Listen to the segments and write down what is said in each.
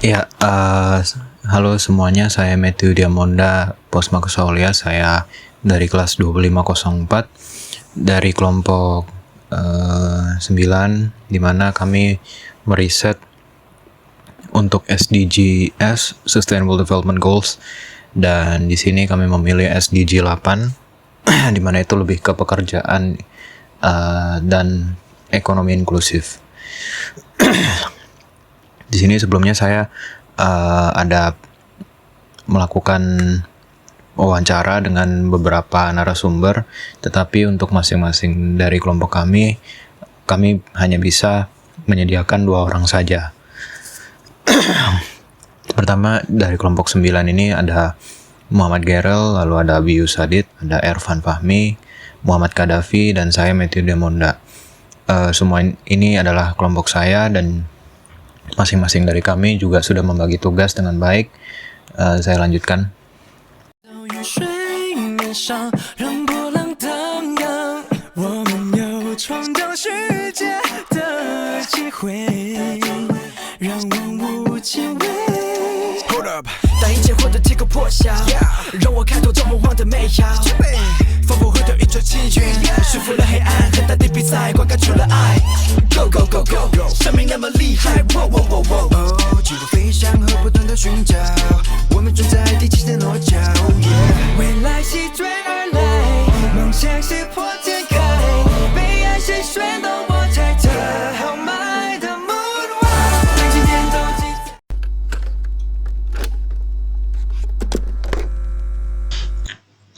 Ya, halo semuanya, saya Matthew Diamonda, Posma Kusaulia. Saya dari kelas 2504 dari kelompok 9, di mana kami meriset untuk SDGs, Sustainable Development Goals, dan di sini kami memilih SDG 8, di mana itu lebih ke pekerjaan dan ekonomi inklusif. Di sini sebelumnya saya ada melakukan wawancara dengan beberapa narasumber, tetapi untuk masing-masing dari kelompok kami hanya bisa menyediakan 2 orang saja. Pertama, dari kelompok 9 ini ada Muhammad Gerel, lalu ada Abiyu Sadid, ada Ervan Fahmi, Muhammad Kadafi, dan saya Matthew Diamonda. Semua ini adalah kelompok saya, dan masing-masing dari kami juga sudah membagi tugas dengan baik. Saya lanjutkan.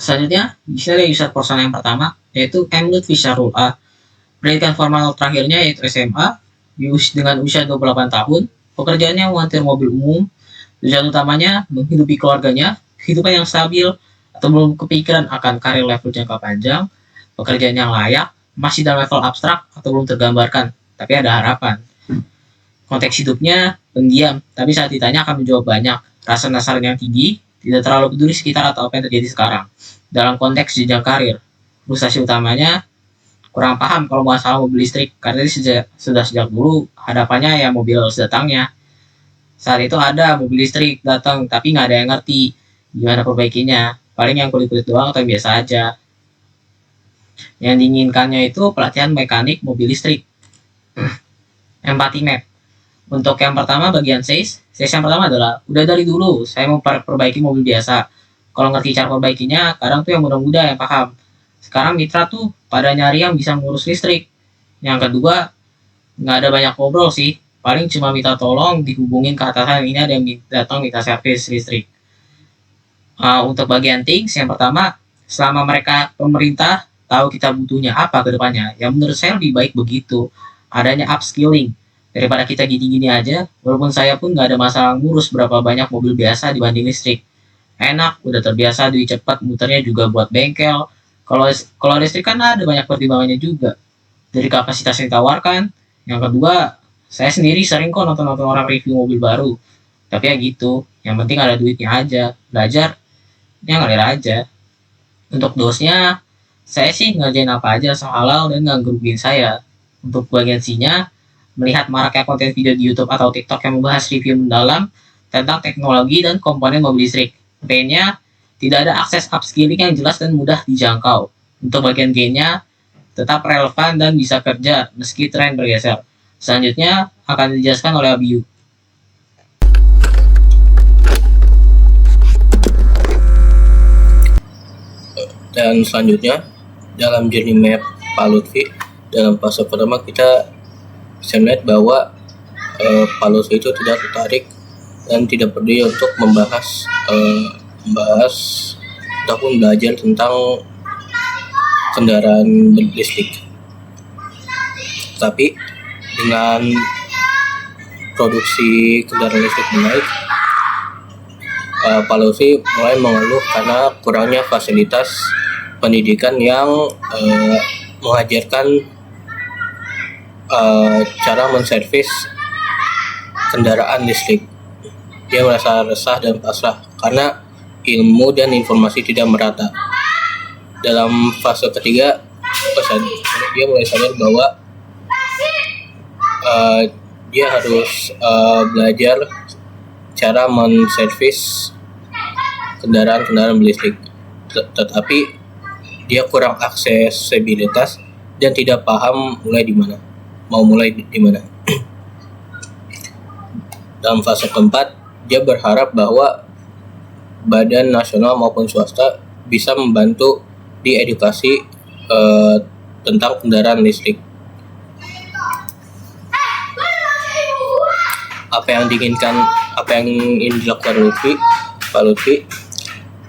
Selanjutnya, di sini ada user personal yang pertama, yaitu M. Lutfi Syarul A. Pendidikan formal terakhirnya yaitu SMA, dengan usia 28 tahun, pekerjaannya memontir mobil umum, tujuan utamanya menghidupi keluarganya, kehidupan yang stabil, atau belum kepikiran akan karir level jangka panjang, pekerjaan yang layak, masih dalam level abstrak, atau belum tergambarkan, tapi ada harapan. Konteks hidupnya pendiam, tapi saat ditanya akan menjawab banyak, rasa penasaran yang tinggi, tidak terlalu peduli sekitar atau apa yang terjadi sekarang. Dalam konteks jenjang karir, frustasi utamanya kurang paham kalau masalah mobil listrik, karena sudah sejak dulu hadapannya ya mobil sedatangnya. Saat itu ada mobil listrik datang, tapi nggak ada yang ngerti gimana perbaikinya. Paling yang kulit-kulit doang atau yang biasa aja. Yang diinginkannya itu pelatihan mekanik mobil listrik. Empathy map. Untuk yang pertama bagian sales yang pertama adalah, udah dari dulu saya mau perbaiki mobil biasa. Kalau ngerti cara perbaikinya, kadang tuh yang muda-muda yang paham. Sekarang mitra tuh pada nyari yang bisa ngurus listrik. Yang kedua, nggak ada banyak ngobrol sih. Paling cuma minta tolong dihubungin ke atasan, ini ada yang datang minta servis listrik. Untuk bagian things, yang pertama, selama mereka pemerintah tahu kita butuhnya apa ke depannya, yang menurut saya lebih baik begitu. Adanya upskilling. Daripada kita gini-gini aja, walaupun saya pun nggak ada masalah ngurus berapa banyak mobil biasa dibanding listrik. Enak, udah terbiasa, duit cepat, muternya juga buat bengkel. Kalau listrik kan ada banyak pertimbangannya juga. Dari kapasitas yang ditawarkan. Yang kedua, saya sendiri sering kok nonton orang review mobil baru. Tapi ya gitu, yang penting ada duitnya aja. Belajar, ya ngalir aja. Untuk dosnya, saya sih ngerjain apa aja asal halal dan nggak ngerugiin saya. Untuk bagian C-nya, melihat maraknya konten video di YouTube atau TikTok yang membahas review mendalam tentang teknologi dan komponen mobil listrik. P-nya, tidak ada akses upskilling yang jelas dan mudah dijangkau. Untuk bagian G-nya, tetap relevan dan bisa kerja meski tren bergeser. Selanjutnya akan dijelaskan oleh Abiyu. Dan selanjutnya, dalam journey map Pak Lutfi, dalam fase pertama kita bisa melihat bahwa Pak Lutfi itu tidak tertarik dan tidak peduli untuk membahas ataupun belajar tentang kendaraan listrik. Tapi dengan produksi kendaraan listrik menaik, Pak Lutfi mulai mengeluh karena kurangnya fasilitas pendidikan yang mengajarkan cara menservis kendaraan listrik. Dia merasa resah dan pasrah karena ilmu dan informasi tidak merata. Dalam fase ketiga, dia mulai sadar bahwa dia harus belajar cara menservis kendaraan-kendaraan berlistrik, tetapi dia kurang aksesibilitas dan tidak paham mau mulai di mana. Dalam fase keempat, dia berharap bahwa badan nasional maupun swasta bisa membantu di edukasi tentang kendaraan listrik. Apa yang ingin dilakukan Pak Lutfi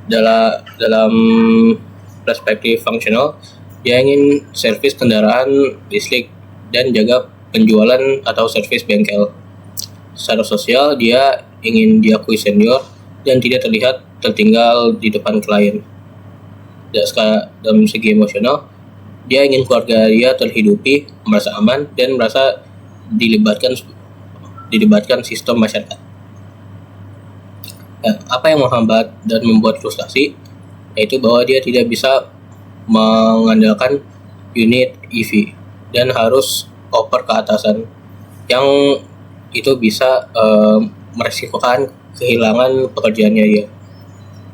dalam perspektif fungsional, dia ingin servis kendaraan listrik dan jaga penjualan atau servis bengkel. Secara sosial, dia ingin diakui senior dan tidak terlihat tertinggal di depan klien. Dalam segi emosional, dia ingin keluarga dia terhidupi, merasa aman, dan merasa dilibatkan sistem masyarakat. Nah, apa yang menghambat dan membuat frustasi, yaitu bahwa dia tidak bisa mengandalkan unit EV dan harus oper ke atasan, yang itu bisa meresikokan kehilangan pekerjaannya dia.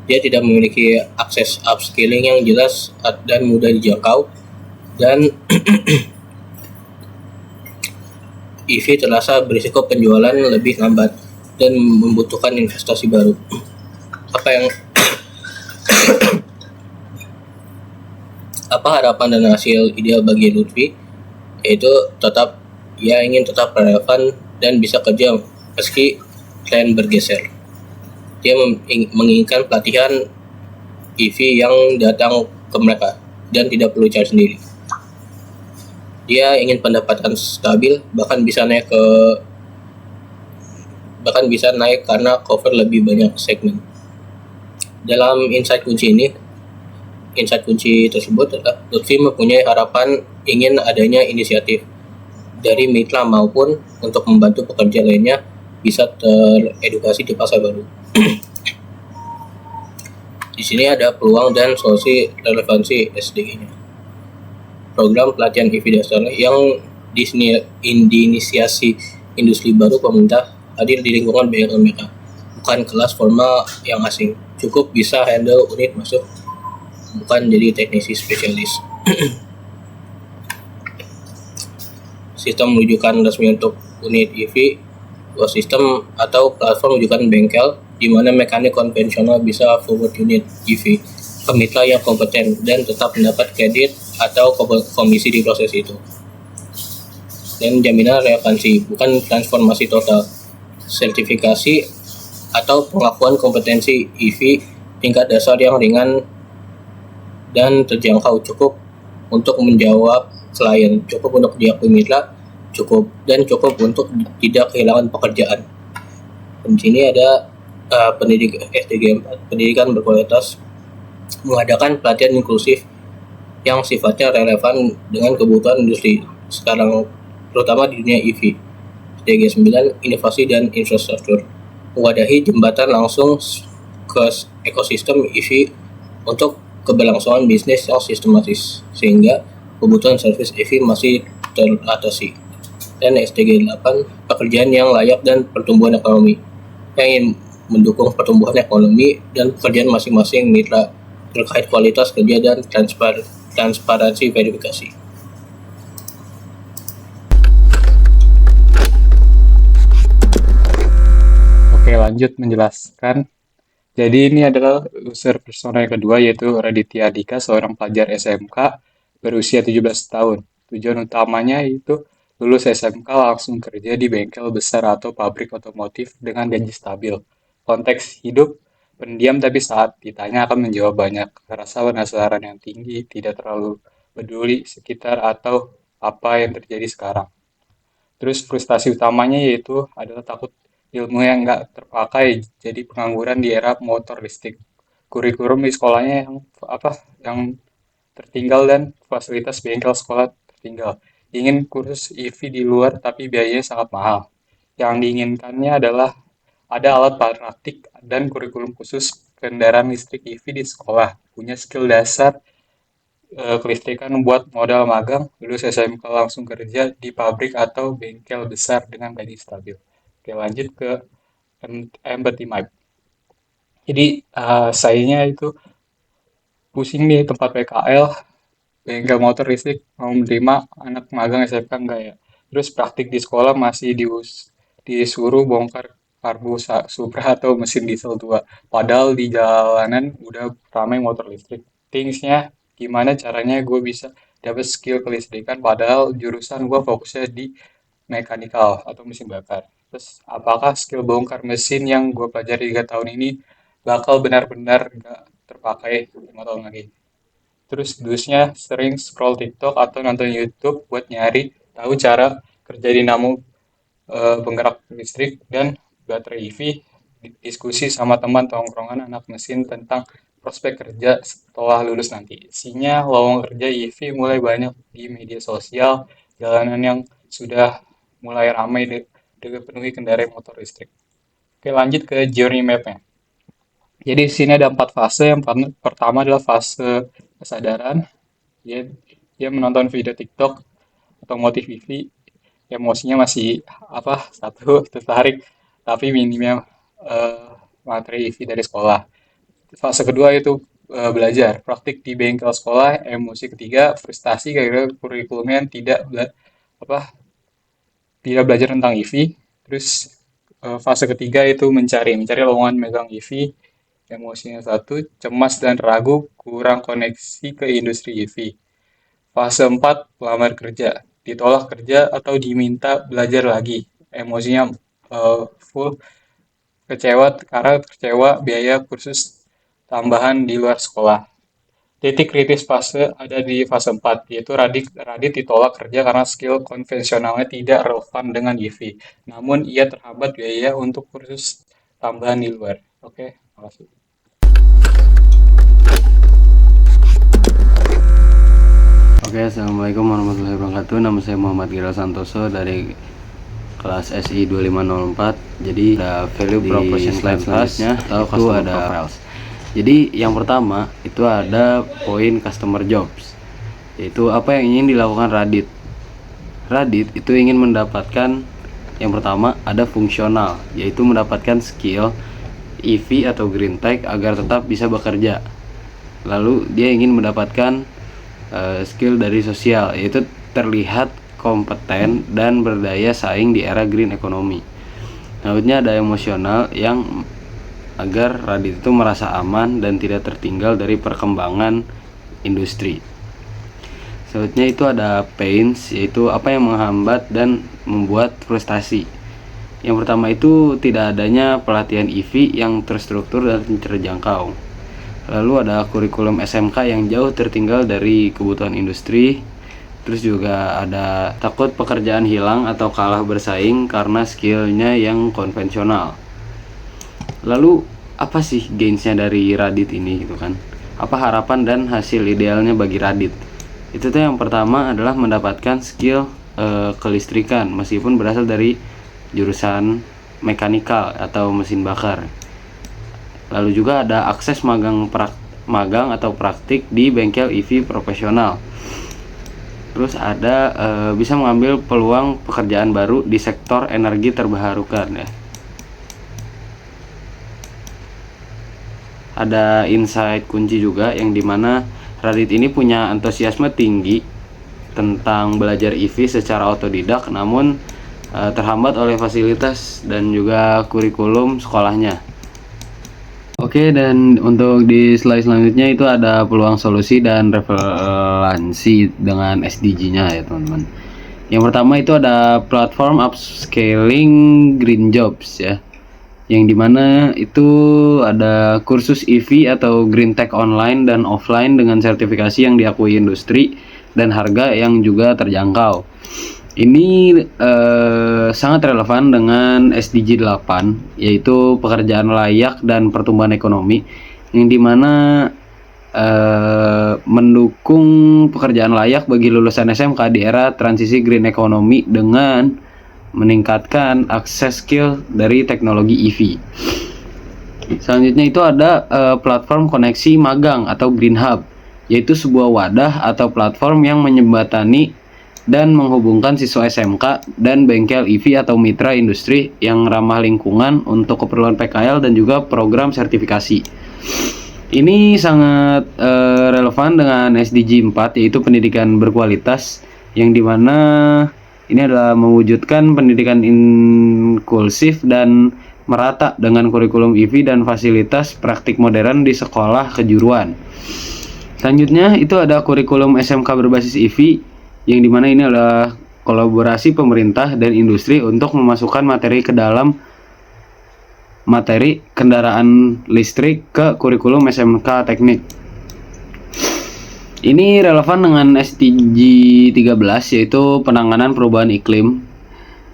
Dia tidak memiliki akses upskilling yang jelas dan mudah dijangkau, dan EV terasa berisiko penjualan lebih lambat dan membutuhkan investasi baru. Apa harapan dan hasil ideal bagi Lutfi? Yaitu ia ingin tetap relevan dan bisa kerja meski tren bergeser. Dia menginginkan pelatihan EV yang datang ke mereka dan tidak perlu cari sendiri. Dia ingin pendapatan stabil, bahkan bisa naik karena cover lebih banyak segmen. Dalam insight kunci tersebut adalah Lutfi mempunyai harapan ingin adanya inisiatif dari mitra maupun untuk membantu pekerja lainnya bisa teredukasi di pasar baru. Di sini ada peluang dan solusi relevansi SDG-nya. Program pelatihan EV dasar yang diinisiasi industri baru pemerintah hadir di lingkungan BMK, bukan kelas formal yang asing. Cukup bisa handle unit masuk, bukan jadi teknisi spesialis. Sistem rujukan resmi untuk unit EV, sistem atau platform rujukan bengkel, di mana mekanik konvensional bisa forward unit EV ke mitra yang kompeten dan tetap mendapat kredit atau komisi di proses itu. Dan jaminan relevansi, bukan transformasi total. Sertifikasi atau pengakuan kompetensi EV tingkat dasar yang ringan dan terjangkau, cukup untuk menjawab klien, cukup untuk diakui mitra, cukup untuk tidak kehilangan pekerjaan. Dan di sini ada SDG 4, pendidikan berkualitas, mengadakan pelatihan inklusif yang sifatnya relevan dengan kebutuhan industri sekarang, terutama di dunia EV. SDG 9, inovasi dan infrastruktur, mewadahi jembatan langsung ke ekosistem EV untuk keberlangsungan bisnis yang sistematis, sehingga kebutuhan servis EV masih teratasi. Dan SDG 8, pekerjaan yang layak dan pertumbuhan ekonomi, yang ingin mendukung pertumbuhan ekonomi dan pekerjaan masing-masing mitra terkait kualitas kerja dan transparansi verifikasi. Oke, lanjut menjelaskan. Jadi ini adalah user persona yang kedua, yaitu Raditya Dika, seorang pelajar SMK berusia 17 tahun. Tujuan utamanya itu lulus SMK langsung kerja di bengkel besar atau pabrik otomotif dengan gaji stabil. Konteks hidup, pendiam tapi saat ditanya akan menjawab banyak. Rasa penasaran yang tinggi, tidak terlalu peduli sekitar atau apa yang terjadi sekarang. Terus frustasi utamanya yaitu adalah takut ilmu yang nggak terpakai, jadi pengangguran di era motor listrik. Kurikulum di sekolahnya yang tertinggal dan fasilitas bengkel sekolah tertinggal. Ingin kursus EV di luar tapi biayanya sangat mahal. Yang diinginkannya adalah ada alat praktik dan kurikulum khusus kendaraan listrik EV di sekolah. Punya skill dasar kelistrikan buat modal magang, lulus SMK langsung kerja di pabrik atau bengkel besar dengan gaji stabil. Oke, lanjut ke empathy map. Jadi sayanya itu pusing nih tempat PKL, bengkel motor listrik mau menerima anak magang SMK enggak ya. Terus praktik di sekolah masih disuruh bongkar karbu Supra atau mesin diesel tua. Padahal di jalanan udah ramai motor listrik. Thingsnya gimana caranya gue bisa dapat skill kelistrikan padahal jurusan gue fokusnya di mekanikal atau mesin bakar. Terus apakah skill bongkar mesin yang gue pelajari 3 tahun ini bakal benar-benar nggak terpakai 5 tahun lagi? Terus dusnya sering scroll TikTok atau nonton YouTube buat nyari tahu cara kerja dinamo penggerak listrik dan baterai EV, diskusi sama teman tongkrongan anak mesin tentang prospek kerja setelah lulus nanti. Isinya lowongan kerja EV mulai banyak di media sosial, jalanan yang sudah mulai ramai dengan penuhi kendaraan motor listrik. Oke, lanjut ke journey map-nya. Jadi di sini ada 4 fase. Yang pertama adalah fase kesadaran. Dia menonton video TikTok atau motif EV, emosinya masih satu tertarik, tapi minimnya materi EV dari sekolah. Fase kedua itu belajar, praktik di bengkel sekolah. Emosi ketiga frustasi karena kurikulumnya tidak belajar tentang EV. Terus fase ketiga itu mencari lowongan megang EV. Emosinya satu, cemas dan ragu, kurang koneksi ke industri EV. Fase 4, pelamar kerja. Ditolak kerja atau diminta belajar lagi. Emosinya full, kecewa biaya kursus tambahan di luar sekolah. Titik kritis fase ada di fase 4, yaitu Radit ditolak kerja karena skill konvensionalnya tidak relevan dengan EV. Namun ia terhambat biaya untuk kursus tambahan di luar. Oke, makasih. Oke, assalamualaikum warahmatullahi wabarakatuh. Nama saya Muhammad Gira Santoso dari kelas SI 2504. Jadi ada value proposition slide selanjutnya itu ada profiles. Jadi yang pertama itu ada poin customer jobs, yaitu apa yang ingin dilakukan Radit. Radit itu ingin mendapatkan yang pertama ada fungsional, yaitu mendapatkan skill EV atau green tech agar tetap bisa bekerja. Lalu dia ingin mendapatkan skill dari sosial, yaitu terlihat kompeten dan berdaya saing di era green economy. Selanjutnya ada emosional yang agar Radit itu merasa aman dan tidak tertinggal dari perkembangan industri. Selanjutnya itu ada pains, yaitu apa yang menghambat dan membuat frustasi. Yang pertama itu tidak adanya pelatihan EV yang terstruktur dan terjangkau. Lalu ada kurikulum SMK yang jauh tertinggal dari kebutuhan industri. Terus juga ada takut pekerjaan hilang atau kalah bersaing karena skillnya yang konvensional. Lalu apa sih gainsnya dari Radit ini gitu kan? Apa harapan dan hasil idealnya bagi Radit? Itu tuh yang pertama adalah mendapatkan skill kelistrikan meskipun berasal dari jurusan mekanikal atau mesin bakar. Lalu juga ada akses magang atau praktik di bengkel EV profesional. Terus ada bisa mengambil peluang pekerjaan baru di sektor energi terbarukan ya. Ada insight kunci juga yang dimana Radit ini punya antusiasme tinggi tentang belajar EV secara otodidak, namun terhambat oleh fasilitas dan juga kurikulum sekolahnya. Oke, dan untuk di slide selanjutnya itu ada peluang solusi dan referensi dengan SDG-nya ya teman-teman. Yang pertama itu ada platform upscaling green jobs ya, yang dimana itu ada kursus EV atau green tech online dan offline dengan sertifikasi yang diakui industri dan harga yang juga terjangkau. Ini sangat relevan dengan SDG 8, yaitu pekerjaan layak dan pertumbuhan ekonomi, yang dimana mendukung pekerjaan layak bagi lulusan SMK di era transisi green economy dengan meningkatkan akses skill dari teknologi EV. Selanjutnya itu ada platform koneksi magang atau Green Hub, yaitu sebuah wadah atau platform yang menjembatani dan menghubungkan siswa SMK dan bengkel EV atau mitra industri yang ramah lingkungan untuk keperluan PKL dan juga program sertifikasi. Ini sangat relevan dengan SDG 4, yaitu pendidikan berkualitas, yang dimana ini adalah mewujudkan pendidikan inklusif dan merata dengan kurikulum EV dan fasilitas praktik modern di sekolah kejuruan. Selanjutnya itu ada kurikulum SMK berbasis EV, yang dimana ini adalah kolaborasi pemerintah dan industri untuk memasukkan materi ke dalam materi kendaraan listrik ke kurikulum SMK teknik. Ini relevan dengan SDG 13, yaitu penanganan perubahan iklim,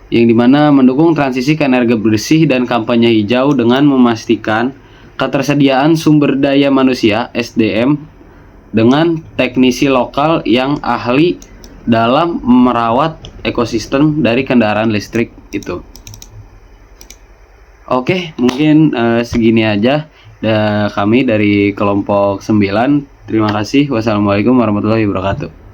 yang dimana mendukung transisi ke energi bersih dan kampanye hijau dengan memastikan ketersediaan sumber daya manusia SDM dengan teknisi lokal yang ahli dalam merawat ekosistem dari kendaraan listrik itu. Oke, mungkin segini aja kami dari kelompok 9. Terima kasih. Wassalamualaikum warahmatullahi wabarakatuh.